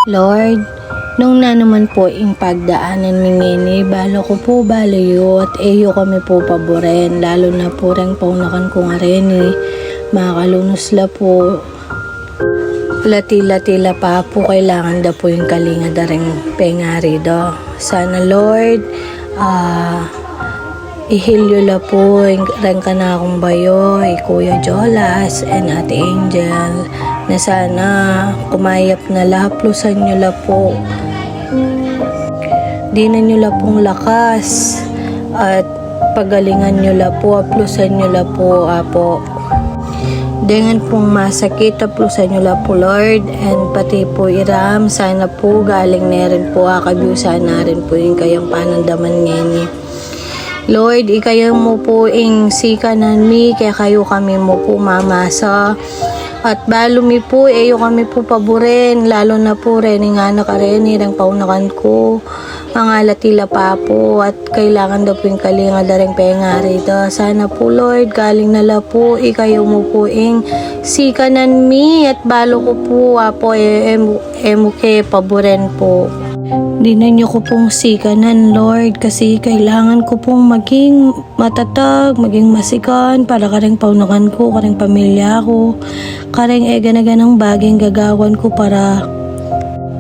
Lord, nung na naman po ing pagdaanan ni ngini, balo ko po balayo at eyo kami po paboren, lalo na po rin paunakan ko nga rin makalunos la po. Latila pa po kailangan da po yung kalinga da rin pengari do. Sana Lord, ihilyo la po rin ka na akong bayo, Kuya Jolas and Ate Angel, na sana kumayap na la, plusan nyo la po. Dinan nyo la pong lakas at pagalingan nyo la po, plusan nyo la po, apo. Dengan pong masakit, plusan nyo la po Lord, and pati po iram, sana po galing na rin po akabyo, sana rin po yung kayang panandaman ngayon. Lord, ikayo mo po ing sikanan mi, kaya kayo kami mo po mamasa. At balo mi po, eyo kami po paboren, lalo na po rin, nga nakarin, irang paunakan ko, mga latila pa po, at kailangan daw po yung kalinga daring pengari do. Sana po Lord, galing nala po, ikayo mo po ing sikanan mi, at balo ko po, apo, emo ke paboren po. Di na nyo ko pong sikanan Lord, kasi kailangan ko pong maging matatag, maging masikan para karing paunakan ko, karing pamilya ko, karing ganaganang baging gagawan ko para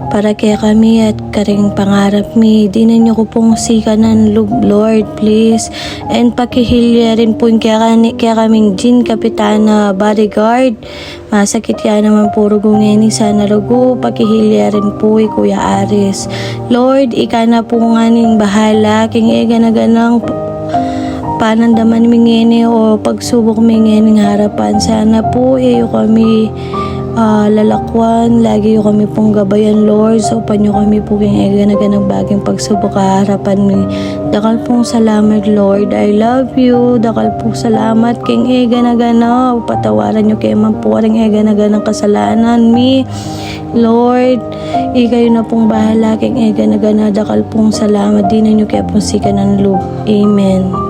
kaya kami at karing pangarap mi. Di na nyo ko pong sikanan Lord, please, and pakihilya rin po kaya kaming Jean Kapitana bodyguard. Masakit yan naman puro gungeni, sana rugo pakihilya rin po Kuya Aris. Lord, ika na po nga ning bahala king ganaganang panandaman mingeni o pagsubok mingeni harapan. Sana po iyo kami lalakwan, lagi yung kami pong gabayan Lord, so panyo kami po kayong ganaganang baging pagsubok harapan mi. Dakal pong salamat Lord, I love you. Dakal pong salamat king ganagana, patawaran nyo kayo man po ring ganaganang kasalanan mi Lord, ikayo na pong bahala king ganagana. Dakal pong salamat din nyo kaya pong sika ng loob. Amen.